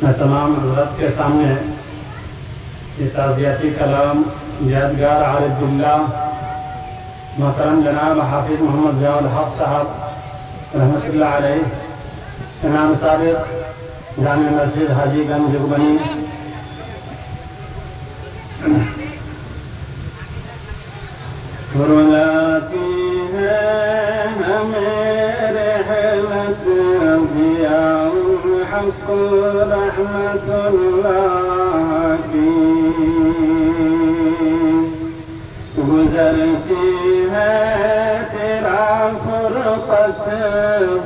میں تمام حضرت کے سامنے یہ تعزیتی کلام یادگار عارف باللہ محترم جناب حافظ محمد ضیاء الحق صاحب رحمۃ اللہ علیہ امام سابق جامع مسجد حاجی گنج دیوبند رلاتی ہے ہمیں رحمت ضیاء الحق رحمت اللہ کی گزرتی ہے تیرا فرقت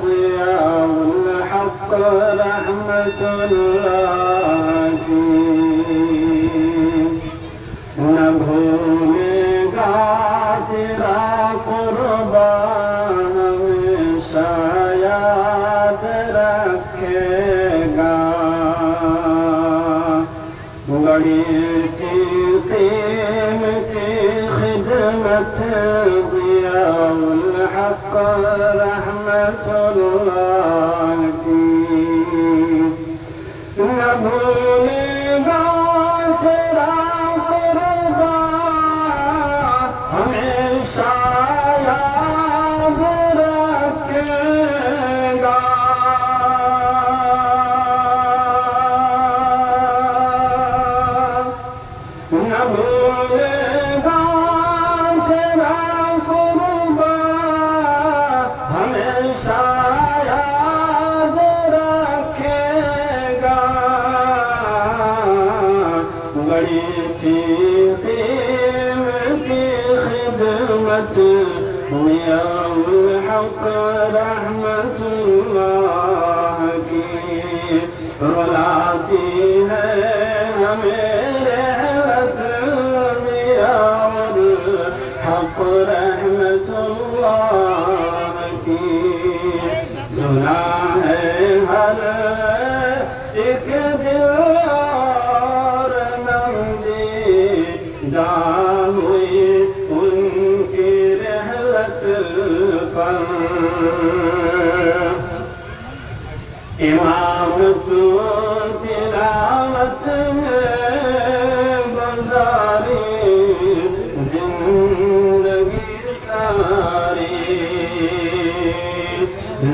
ضیاء الحق رحمت اللہ کی نہ بھولے گا تیرا قربان ہمیشہ یاد رکھے گا بڑی تھی قیمتی خدمت ضیاء الحق رحمت اللہ کی نہ بھولے گا تیرا ہمیشہ یاد رکھے گا نہ بھولے گا تیرا قربان ہمیشہ یاد رکھے گا بڑی تھی خدمت ضیاء الحق رحمت اللہ کی رلاتی ہے ہمیں رحمت ضیاء الحق رحمت اللہ کی سنا ہے ہر ایک دل اور نمدیدہ ہوئی امامت تلاوت میں گزاری زندگی ساری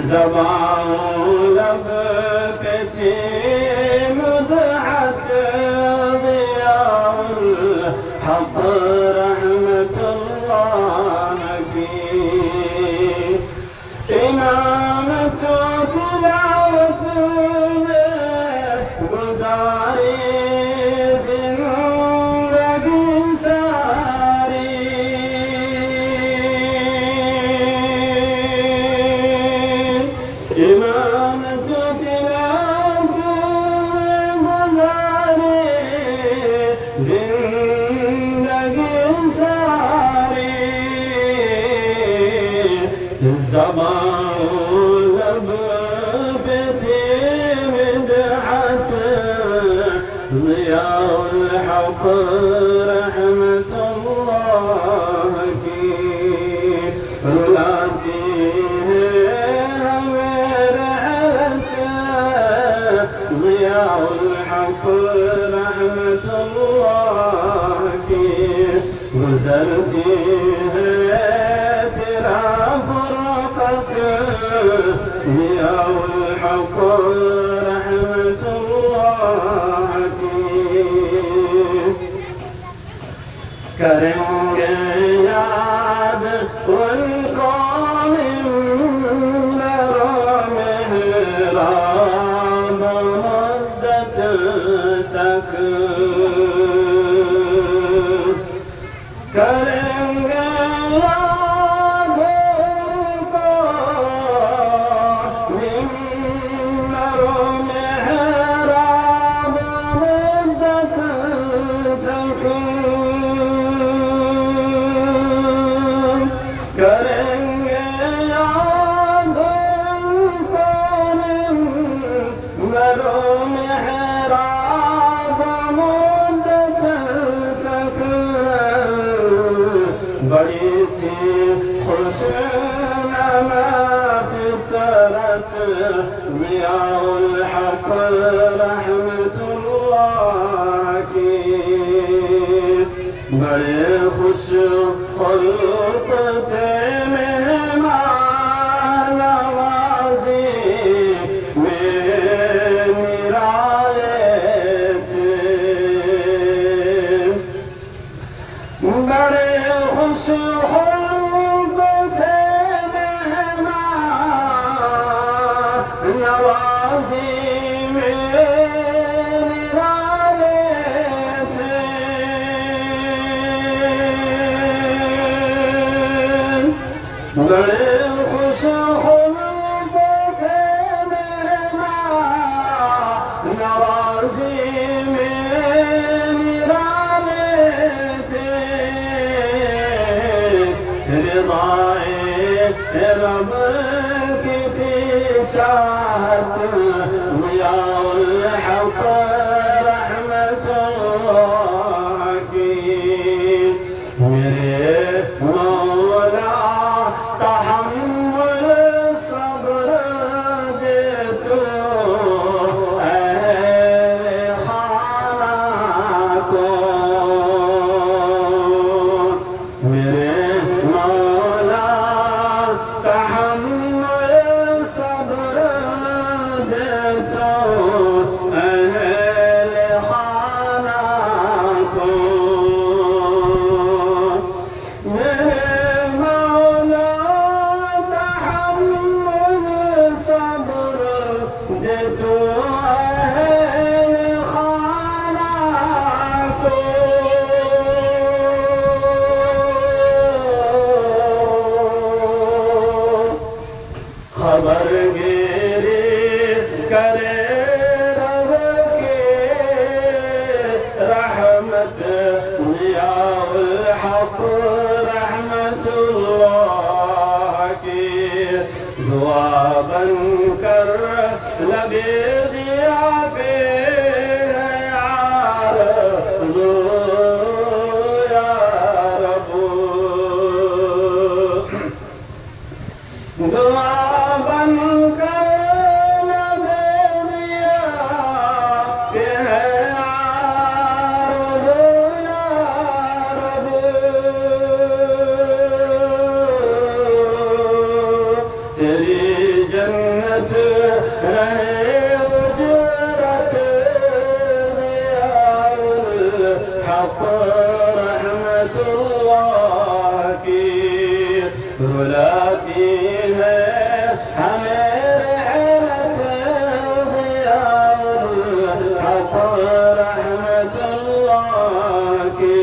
زبان لب پہ تھی مدحت ضیاء الحق رحمت اللہ کی امامت تلاوت میں گزاری زندگی ساری امامت تلاوت میں گزاری زندگی ساری زبان لب پہ تھی مدحت ضیاء الحق رحمت اللہ کی رلاتی ہے ہمیں رحمت ضیاء الحق رحمت اللہ کی گزرتی ہے تیرا فرقت ضیاء الحق رحمت اللہ کی کریں گے یاد ان کو منبر و محراب مدت تک کریں گے یاد ان کو منبر و محراب مدت تک کریں گے یاد ان کو منبر و محراب مدت تک بڑی تھی خوش نما فطرت ضیاء الحق رحمت اس خلق تھے مہمان نوازی میں نرالے تھے بڑے خوش خلق تھے مہمان نوازی میں نرالے تھے بڑے خوش خلق تھے مہمان نوازی میں نرالے تھے رضائے رب کی تھی چاہت ضیاء الحق رحمت اللہ کی میرے مولا تحمل صبر دے تو اہل خانہ کو میرے مولا تحمل صبر دے تو اہل خانہ کو میرے مولا تحمل صبر دے تو اہل خانہ کو خبر گیری کرے رب کے رحمت ضیاء الحق رحمت اللہ کی دعا بن کر لبے دیا پہ آرزو یا رب دعا بن کر لبے دیا کہ ہے آرزو یا رب تیری جنت رہے اجرت ضیاء الحق رحمت اللہ کی رلاتی ہے ہمیں رحمت ضیاء الحق رحمت اللہ کی